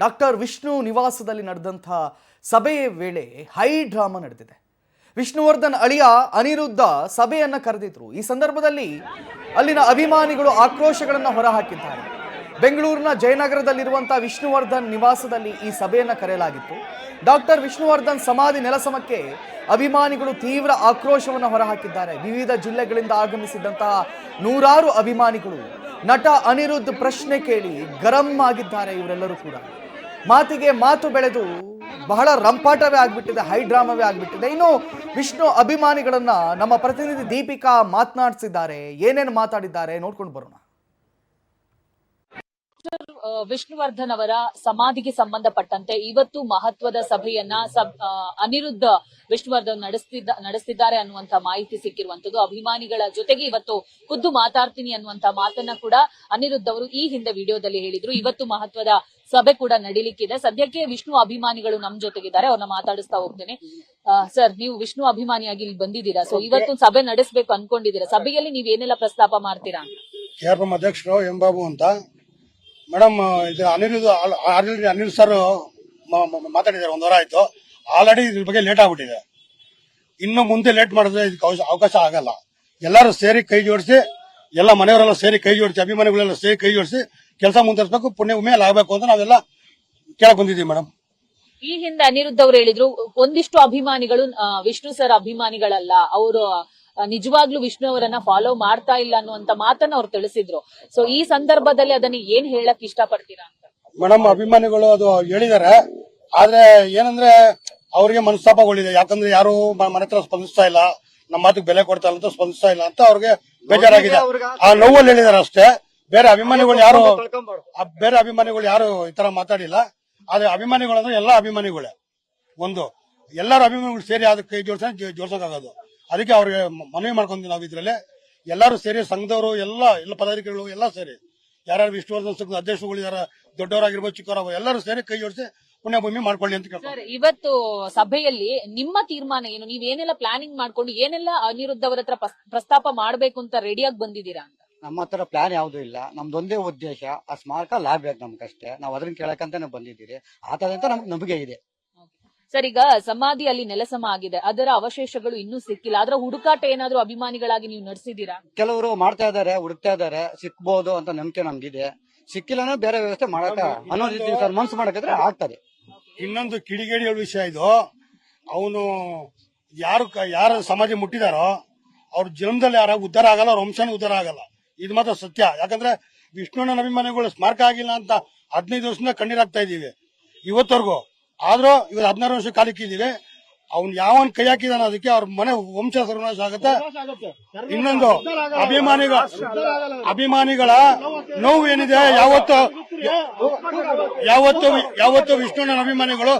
Doctor Vishnu ನಿವಾಸದಲ್ಲಿ ನಡೆದಂಥ ಸಭೆಯ ವೇಳೆ ಹೈ ಡ್ರಾಮಾ ನಡೆದಿದೆ. ವಿಷ್ಣುವರ್ಧನ್ ಅಳಿಯ ಅನಿರುದ್ಧ ಸಭೆಯನ್ನ ಕರೆದಿದ್ರು. ಈ ಸಂದರ್ಭದಲ್ಲಿ ಅಲ್ಲಿನ ಅಭಿಮಾನಿಗಳು ಆಕ್ರೋಶಗಳನ್ನು ಹೊರಹಾಕಿದ್ದಾರೆ. ಬೆಂಗಳೂರಿನ ಜಯನಗರದಲ್ಲಿರುವಂತಹ ವಿಷ್ಣುವರ್ಧನ್ ನಿವಾಸದಲ್ಲಿ ಈ ಸಭೆಯನ್ನ ಕರೆಯಲಾಗಿತ್ತು. ಡಾಕ್ಟರ್ ವಿಷ್ಣುವರ್ಧನ್ ಸಮಾಧಿ ನೆಲಸಮಕ್ಕೆ ಅಭಿಮಾನಿಗಳು ತೀವ್ರ ಆಕ್ರೋಶವನ್ನು ಹೊರಹಾಕಿದ್ದಾರೆ. ವಿವಿಧ ಜಿಲ್ಲೆಗಳಿಂದ ಆಗಮಿಸಿದಂತಹ ನೂರಾರು ಅಭಿಮಾನಿಗಳು ನಟ ಅನಿರುದ್ಧ್ ಪ್ರಶ್ನೆ ಕೇಳಿ ಗರಂ ಆಗಿದ್ದಾರೆ. ಇವರೆಲ್ಲರೂ ಕೂಡ ಮಾತಿಗೆ ಮಾತು ಬೆಳೆದು ಬಹಳ ರಂಪಾಟವೇ ಆಗ್ಬಿಟ್ಟಿದೆ, ಹೈ ಡ್ರಾಮಾವೇ ಆಗ್ಬಿಟ್ಟಿದೆ. ಇನ್ನು ವಿಷ್ಣು ಅಭಿಮಾನಿಗಳನ್ನ ನಮ್ಮ ಪ್ರತಿನಿಧಿ ದೀಪಿಕಾ ಮಾತನಾಡಿಸಿದ್ದಾರೆ. ಏನೇನು ಮಾತಾಡಿದ್ದಾರೆ ನೋಡ್ಕೊಂಡು ಬರೋಣ. ವಿಷ್ಣುವರ್ಧನ್ ಅವರ ಸಮಾಧಿಗೆ ಸಂಬಂಧಪಟ್ಟಂತೆ ಇವತ್ತು ಮಹತ್ವದ ಸಭೆಯನ್ನ ಅನಿರುದ್ಧ ವಿಷ್ಣುವರ್ಧನ್ ನಡೆಸ್ತಿದ್ದಾರೆ ಅನ್ನುವಂತ ಮಾಹಿತಿ ಸಿಕ್ಕಿರುವಂತದ್ದು. ಅಭಿಮಾನಿಗಳ ಜೊತೆಗೆ ಇವತ್ತು ಖುದ್ದು ಮಾತಾಡ್ತೀನಿ ಅನ್ನುವಂತ ಮಾತನ್ನ ಕೂಡ ಅನಿರುದ್ಧ್ ಅವರು ಈ ಹಿಂದೆ ವಿಡಿಯೋದಲ್ಲಿ ಹೇಳಿದ್ರು. ಇವತ್ತು ಮಹತ್ವದ ಸಭೆ ಕೂಡ ನಡೀಲಿಕ್ಕಿದೆ. ಸದ್ಯಕ್ಕೆ ವಿಷ್ಣು ಅಭಿಮಾನಿಗಳು ನಮ್ ಜೊತೆಗಿದ್ದಾರೆ, ಅವ್ರನ್ನ ಮಾತಾಡಿಸ್ತಾ ಹೋಗ್ತೇನೆ. ಸರ್, ನೀವು ವಿಷ್ಣು ಅಭಿಮಾನಿಯಾಗಿ ಇಲ್ಲಿ ಬಂದಿದ್ದೀರಾ, ಸೊ ಇವತ್ತು ಸಭೆ ನಡೆಸಬೇಕು ಅನ್ಕೊಂಡಿದ್ದೀರಾ. ಸಭೆಯಲ್ಲಿ ನೀವ್ ಏನೆಲ್ಲ ಪ್ರಸ್ತಾಪ ಮಾಡ್ತೀರಾ? KRM ಅಧ್ಯಕ್ಷರು ಎಂ ಬಾಬು ಅಂತ ಮೇಡಮ್, ಇದು ಅನಿರುದ್ಧ್ ಸರ್ ಮಾತಾಡಿದ್ದಾರೆ. 1 ವಾರ ಆಯ್ತು. ಆಲ್ರೆಡಿ ಇದ್ರ ಬಗ್ಗೆ ಲೇಟ್ ಆಗ್ಬಿಟ್ಟಿದೆ. ಇನ್ನು ಮುಂದೆ ಲೇಟ್ ಮಾಡಿದ್ರೆ ಇದಕ್ಕೆ ಅವಕಾಶ ಆಗಲ್ಲ. ಎಲ್ಲರೂ ಸೇರಿ ಕೈ ಜೋಡಿಸಿ, ಎಲ್ಲ ಮನೆಯವರೆಲ್ಲ ಸೇರಿ ಕೈ ಜೋಡಿಸಿ, ಅಭಿಮಾನಿಗಳೆಲ್ಲ ಸೇರಿ ಕೈ ಜೋಡಿಸಿ ಕೆಲಸ ಮುಂದುವರಿಸಬೇಕು, ಪುಣ್ಯ ಮೇಲೆ ಆಗಬೇಕು ಅಂತ ನಾವೆಲ್ಲ ಕೇಳಕ್ ಬಂದಿದ್ದೀವಿ ಮೇಡಮ್. ಈ ಹಿಂದೆ ಅನಿರುದ್ಧ್ ಅವರು ಹೇಳಿದ್ರು, ಒಂದಿಷ್ಟು ಅಭಿಮಾನಿಗಳು ವಿಷ್ಣು ಸರ್ ಅಭಿಮಾನಿಗಳಲ್ಲ, ಅವರು ನಿಜವಾಗ್ಲೂ ವಿಷ್ಣು ಅವರನ್ನ ಫಾಲೋ ಮಾಡ್ತಾ ಇಲ್ಲ ಅನ್ನುವಂತ ಮಾತನ್ನ ಅವ್ರು ತಿಳಿಸಿದ್ರು. ಸೊ ಈ ಸಂದರ್ಭದಲ್ಲಿ ಅದನ್ನ ಏನ್ ಹೇಳಕ್ ಇಷ್ಟಪಡ್ತೀರಾ ಅಂತ? ಮೇಡಮ್, ಅಭಿಮಾನಿಗಳು ಅದು ಹೇಳಿದ್ದಾರೆ. ಆದ್ರೆ ಏನಂದ್ರೆ ಅವ್ರಿಗೆ ಮನಸ್ತಾಪಗಳಿದೆ. ಯಾಕಂದ್ರೆ ಯಾರು ಮನೆ ಹತ್ರ ಸ್ಪಂದಿಸ್ತಾ ಇಲ್ಲ, ನಮ್ಮ ಮಾತಿಗೆ ಬೆಲೆ ಕೊಡ್ತಾ ಇಲ್ಲ ಅಂತ ಸ್ಪಂದಿಸ್ತಾ ಇಲ್ಲ ಅಂತ ಅವ್ರಿಗೆ ಬೇಜಾರಾಗಿದೆ. ಆ ನೋವಲ್ಲಿ ಹೇಳಿದಾರೆ ಅಷ್ಟೇ. ಬೇರೆ ಅಭಿಮಾನಿಗಳು ಯಾರು ಈ ತರ ಮಾತಾಡಿಲ್ಲ. ಆದ್ರೆ ಅಭಿಮಾನಿಗಳು ಅಂದ್ರೆ ಎಲ್ಲಾ ಅಭಿಮಾನಿಗಳೇ ಎಲ್ಲರೂ ಅಭಿಮಾನಿಗಳು ಸೇರಿ ಅದಕ್ಕೆ ಜೋಡ್ಸೋಕಾಗೋದು. ಅದಕ್ಕೆ ಅವ್ರಿಗೆ ಮನವಿ ಮಾಡ್ಕೊಂತೀವಿ ನಾವು. ಇದ್ರಲ್ಲಿ ಎಲ್ಲರೂ ಸೇರಿ, ಸಂಘದವರು ಎಲ್ಲ ಪದಾಧಿಕಾರಿಗಳು ಎಲ್ಲ ಸೇರಿ, ಯಾರ್ಯಾರು ವಿಷ್ಣುವರ್ಧನ್ ಸಂಘದ ಅಧ್ಯಕ್ಷರುಗಳಿದಾರ, ದೊಡ್ಡವರಾಗಿರ್ಬೋದು ಚಿಕ್ಕವರಾಗ ಎಲ್ಲರೂ ಸೇರಿ ಕೈ ಜೋಡಿಸಿ ಪುಣ್ಯಭೂಮಿ ಮಾಡ್ಕೊಳ್ಳಿ ಅಂತ ಕೇಳ್ತಾರೆ. ಇವತ್ತು ಸಭೆಯಲ್ಲಿ ನಿಮ್ಮ ತೀರ್ಮಾನ ಏನು? ನೀವೇನೆಲ್ಲ ಪ್ಲಾನಿಂಗ್ ಮಾಡ್ಕೊಂಡು ಏನೆಲ್ಲ ಅನಿರುದ್ಧ್ ಅವರ ಹತ್ರ ಪ್ರಸ್ತಾಪ ಮಾಡ್ಬೇಕು ಅಂತ ರೆಡಿಯಾಗಿ ಬಂದಿದ್ದೀರಾ ಅಂತ? ನಮ್ಮ ಹತ್ರ ಪ್ಲಾನ್ ಯಾವ್ದು ಇಲ್ಲ. ನಮ್ದೊಂದೇ ಉದ್ದೇಶ, ಆ ಸ್ಮಾರಕ ಲಾಭ ಬೇಕು ನಮ್ಗಷ್ಟೇ. ನಾವು ಅದನ್ನ ಕೇಳಕ್ಕಂತಾನೆ ಬಂದಿದ್ದೀರಿ. ಆತದಂತ ನಮ್ಗೆ ನಂಬಿಕೆ ಇದೆ. ಸರ್, ಈಗ ಸಮಾಧಿ ಅಲ್ಲಿ ನೆಲಸಮ ಆಗಿದೆ, ಅದರ ಅವಶೇಷಗಳು ಇನ್ನೂ ಸಿಕ್ಕಿಲ್ಲ. ಅದರ ಹುಡುಕಾಟ ಏನಾದ್ರೂ ಅಭಿಮಾನಿಗಳಾಗಿ ನೀವು ನಡೆಸಿದೀರಾ? ಕೆಲವರು ಮಾಡ್ತಾ ಇದಾರೆ, ಹುಡುಕ್ತಾ ಇದಾರೆ, ಸಿಕ್ಬಹುದು ಅಂತ ನಂಬಿಕೆ ನಮ್ಗಿದೆ. ಸಿಕ್ಕಿಲ್ಲ ಬೇರೆ ವ್ಯವಸ್ಥೆ ಮಾಡಕ ಅನ್ನೋದಿದ್ದೀವಿ ಸರ್. ಮನ್ಸು ಮಾಡಕಿದ್ರೆ ಆಗ್ತದೆ. ಇನ್ನೊಂದು ಕಿಡಿಗೇಡಿ ವಿಷಯ ಇದು. ಅವನು ಯಾರು ಸಮಾಧಿ ಮುಟ್ಟಿದಾರೋ ಅವ್ರ ಜನ್ಮದಲ್ಲಿ ಯಾರ ಉದ್ಧಾರ ಆಗಲ್ಲ, ಅವ್ರ ವಂಶನೂ ಉದ್ಧಾರ ಆಗಲ್ಲ. ಇದು ಮಾತ್ರ ಸತ್ಯ. ಯಾಕಂದ್ರೆ ವಿಷ್ಣುವನ ಅಭಿಮಾನಿಗಳು ಸ್ಮಾರಕ ಆಗಿಲ್ಲ ಅಂತ 15 ವರ್ಷದಿಂದ ಕಣ್ಣೀರಾಗ್ತಾ ಇದೀವಿ ಇವತ್ತವರೆಗೂ. ಆದ್ರೂ ಇವಾಗ 16 ವರ್ಷ ಕಾಲಿಕ್ಕಿದೀವಿ. ಅವ್ನು ಯಾವನ್ ಕೈ ಹಾಕಿದಾನ ಅದಕ್ಕೆ ಅವ್ರ ಮನೆ ವಂಶ ಸರ್ವನಾಶ ಆಗುತ್ತೆ. ಇನ್ನೊಂದು ಅಭಿಮಾನಿಗಳ ನೋವು ಏನಿದೆ, ಯಾವತ್ತು ವಿಷ್ಣುವನ ಅಭಿಮಾನಿಗಳು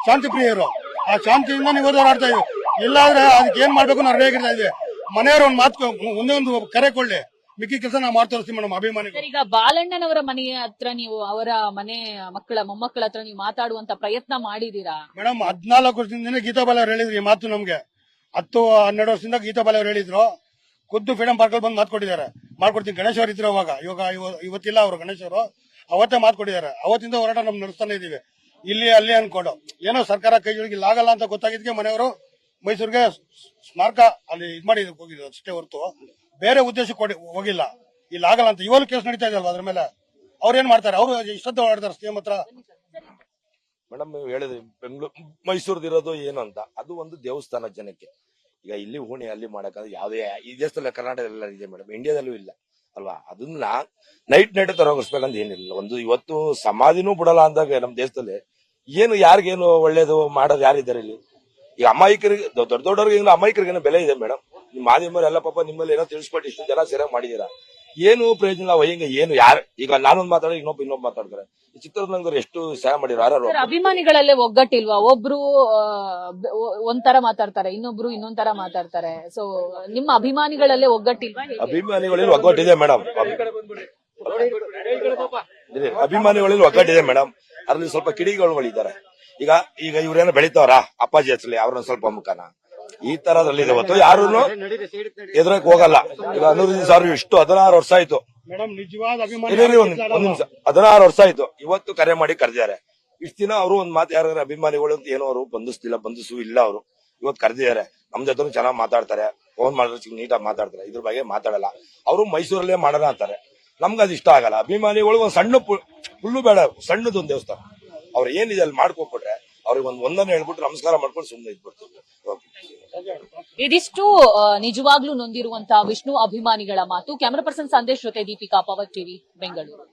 ಶಾಂತಿ ಪ್ರಿಯರು. ಆ ಶಾಂತಿಯಿಂದ ನೀವು ಹೋರಾಡ್ತಾ ಇದೀವಿ. ಇಲ್ಲಾಂದ್ರೆ ಅದಕ್ಕೆ ಏನ್ ಮಾಡ್ಬೇಕು ನಾವು ರೆಡಿಯಾಗಿರ್ತಾ ಇದ್ವಿ. ಮನೆಯವರು ಒಂದೇ ಒಂದು ಕರೆ ಕೊಳ್ಳಿ, ಮಿಕ್ಕಿ ಕೆಲಸ ನಾವು ಮಾಡ್ತಾ ಇರ್ತೀವಿ ಮೇಡಮ್. ಅಭಿಮಾನಿಗಳು ಈಗ ಬಾಲಣ್ಣನವರ ಮನೆಯ ಹತ್ರ ನೀವು, ಅವರ ಮನೆ ಮೊಮ್ಮಕ್ಕಳ ಹತ್ರ ನೀವು ಮಾತಾಡುವಂತ ಪ್ರಯತ್ನ ಮಾಡಿದೀರಾ? ಮೇಡಮ್, 14 ವರ್ಷದಿಂದ ಗೀತಾ ಬಾಲೆ ಅವ್ರು ಹೇಳಿದ್ರು ಈ ಮಾತು. ನಮ್ಗೆ 10-12 ವರ್ಷದಿಂದ ಗೀತಾ ಬಾಲೆ ಅವ್ರು ಹೇಳಿದ್ರು. ಖುದ್ದು ಫ್ರೀಡಂ ಪಾರ್ಕ್ ಅಲ್ಲಿ ಬಂದು ಮಾತು ಕೊಟ್ಟಿದ್ದಾರೆ. ಮಾಡ್ಕೊಡ್ತೀನಿ. ಗಣೇಶ್ ಅವರು ಇದ್ರು ಅವಾಗ, ಇವತ್ತಿಲ್ಲ ಅವರು. ಗಣೇಶ್ ಅವರು ಅವತ್ತೇ ಮಾತು ಕೊಟ್ಟಿದ್ದಾರೆ. ಅವತ್ತಿಂದ ಹೋರಾಟ ನಮ್ ನಡೆಸ್ತಾನೆ ಇದೀವಿ. ಇಲ್ಲಿ ಅಲ್ಲಿ ಅನ್ಕೊಂಡು ಏನೋ ಸರ್ಕಾರ ಕೈ ಜೋಡಿಗೆ ಆಗಲ್ಲ ಅಂತ ಗೊತ್ತಾಗಿದ್ದಕ್ಕೆ ಮನೆಯವರು ಮೈಸೂರಿಗೆ ಸ್ಮಾರಕ ಅಲ್ಲಿ ಇದ್ ಮಾಡಿ ಹೋಗಿದ್ರು ಅಷ್ಟೇ ಹೊರತು ಬೇರೆ ಉದ್ದೇಶಕ್ಕೆ ಹೋಗಿಲ್ಲ. ಇಲ್ಲಿ ಆಗಲ್ಲ ಅಂತ ಇವಾಗ ಕೇಸ್ ನಡೀತಾ ಇದೆಯಲ್ವಾ, ಅದ್ರ ಮೇಲೆ ಅವ್ರು ಏನ್ ಮಾಡ್ತಾರೆ? ಅವರು ಇಷ್ಟೊಂದು ಓಡಾಡ್ತಾರೆ ಸಿಎಂ ಹತ್ರ. ಮೇಡಮ್, ನೀವು ಹೇಳಿದ್ರಿ ಮೈಸೂರ್ದಿರೋದು ಏನು ಅಂತ. ಅದು ಒಂದು ದೇವಸ್ಥಾನ ಜನಕ್ಕೆ. ಈಗ ಇಲ್ಲಿ ಹೂಣಿ ಅಲ್ಲಿ ಮಾಡಕ್ಕಾದ್ರೆ ಯಾವುದೇ ಈ ದೇಶದಲ್ಲಿ ಕರ್ನಾಟಕದಲ್ಲ ಇದೆ ಮೇಡಮ್, ಇಂಡಿಯಾದಲ್ಲೂ ಇಲ್ಲ ಅಲ್ವಾ. ಅದನ್ನ ನೈಟ್ ತರೋಗಿಸ್ಬೇಕಂತ ಏನಿಲ್ಲ. ಒಂದು ಇವತ್ತು ಸಮಾಧಿನೂ ಬಿಡಲ್ಲ ಅಂದಾಗ ನಮ್ಮ ದೇಶದಲ್ಲಿ ಏನು ಯಾರಿಗೇನು ಒಳ್ಳೇದು ಮಾಡೋದು ಯಾರಿದ್ದಾರೆ ಇಲ್ಲಿ? ಈಗ ಅಮಾಯಕರಿಗೆ, ದೊಡ್ಡವ್ರಿಗೆ ಅಮಾಯಕರಿಗೇನೋ ಬೆಲೆ ಇದೆ ಮೇಡಮ್. ನಿಮ್ ಮಾಧ್ಯಮ ಎಲ್ಲ ಪಾಪ ನಿಮ್ಮಲ್ಲಿ ಏನೋ ತಿಳಿಸ್ಕೊಟ್ಟು ಇಷ್ಟು ಜನ ಸರಿಯಾಗಿ ಮಾಡಿದೀರಾ. ಏನು ಪ್ರಯೋಜನ ಹಿಂಗ ಏನು ಯಾರು? ಈಗ ನಾನೊಂದು ಮಾತಾಡೋ ಇನ್ನೊಬ್ಬ ಮಾತಾಡ್ತಾರೆ. ಈ ಚಿತ್ರರಂಗದವ್ರು ಎಷ್ಟು ಸಹಾಯ ಮಾಡಿರೋ ಯಾರು? ಅಭಿಮಾನಿಗಳಲ್ಲೇ ಒಗ್ಗಟ್ಟಿಲ್ವಾ? ಒಬ್ರು ಒಂಥರ ಮಾತಾಡ್ತಾರೆ, ಇನ್ನೊಬ್ರು ಇನ್ನೊಂದರ ಮಾತಾಡ್ತಾರೆ. ಸೊ ನಿಮ್ಮ ಅಭಿಮಾನಿಗಳಲ್ಲೇ ಒಗ್ಗಟ್ಟಿಲ್ವಾ? ಅಭಿಮಾನಿಗಳಲ್ಲಿ ಒಗ್ಗಟ್ಟಿದೆ ಮೇಡಮ್. ಅಭಿಮಾನಿಗಳಲ್ಲಿ ಒಗ್ಗಟ್ಟಿದೆ ಮೇಡಮ್. ಅದ್ರಲ್ಲಿ ಸ್ವಲ್ಪ ಕಿಡಿಗಳಿದ್ದಾರೆ. ಈಗ ಇವ್ರೇನೋ ಬೆಳಿತಾವ್ರ ಅಪ್ಪಾಜಿ ಹೆಸರಲ್ಲಿ, ಅವ್ರನ್ನ ಸ್ವಲ್ಪ ಮುಖನ ಈ ತರದಲ್ಲಿ ಹೊತ್ತು ಯಾರು ಎದುರಕ್ಕೆ ಹೋಗಲ್ಲ. ಈಗ ಅನಿರುದ್ಧ್ ಸರ್ ಇಷ್ಟು 16 ವರ್ಷ ಆಯ್ತು ಮೇಡಮ್ ನಿಜವಾದ ಅಭಿಮಾನಿ ಇರಿ, ಒಂದ್ ನಿಮಿಷ. 16 ವರ್ಷ ಆಯ್ತು, ಇವತ್ತು ಕರೆ ಮಾಡಿ ಕರೆದಿದ್ದಾರೆ. ಇಷ್ಟ ದಿನ ಅವರು ಒಂದ್ ಮಾತು ಯಾರ ಅಭಿಮಾನಿಗಳು ಅಂತ ಏನೋ ಅವರು ಬಂಧಿಸು ಇಲ್ಲ. ಅವರು ಇವತ್ತು ಕರೆದಿದ್ದಾರೆ. ನಮ್ ಜೊತೆ ಚೆನ್ನಾಗಿ ಮಾತಾಡ್ತಾರೆ, ಫೋನ್ ಮಾಡಿದ್ರೆ ನೀಟಾಗಿ ಮಾತಾಡ್ತಾರೆ. ಇದ್ರ ಬಗ್ಗೆ ಮಾತಾಡಲ್ಲ. ಅವರು ಮೈಸೂರಲ್ಲೇ ಮಾಡೋಣ ಅಂತಾರೆ. ನಮ್ಗೆ ಅದು ಇಷ್ಟ ಆಗಲ್ಲ. ಅಭಿಮಾನಿಗಳು ಒಂದ್ ಸಣ್ಣ ಫುಲ್ಲು ಬೇಡ, ಸಣ್ಣದೊಂದು ದೇವಸ್ಥಾನ ಅವ್ರು ಏನಿದೆ ಅಲ್ಲಿ ಮಾಡ್ಕೊಟ್ಬಿಟ್ರೆ ಅವ್ರಿಗೆ ಒಂದನ್ನು ಹೇಳ್ಬಿಟ್ಟು ನಮಸ್ಕಾರ ಮಾಡ್ಕೊಂಡು ಸುಮ್ಮನೆ ಇದ್ಬಿಡ್ತಾರೆ. ಇದಿಷ್ಟು ನಿಜವಾಗ್ಲೂ ನೊಂದಿರುವಂತಹ ವಿಷ್ಣು ಅಭಿಮಾನಿಗಳ ಮಾತು. ಕ್ಯಾಮರಾ ಪರ್ಸನ್ ಸಂದೇಶ್ ಜೊತೆ ದೀಪಿಕಾ, ಪವರ್ ಟಿವಿ, ಬೆಂಗಳೂರು.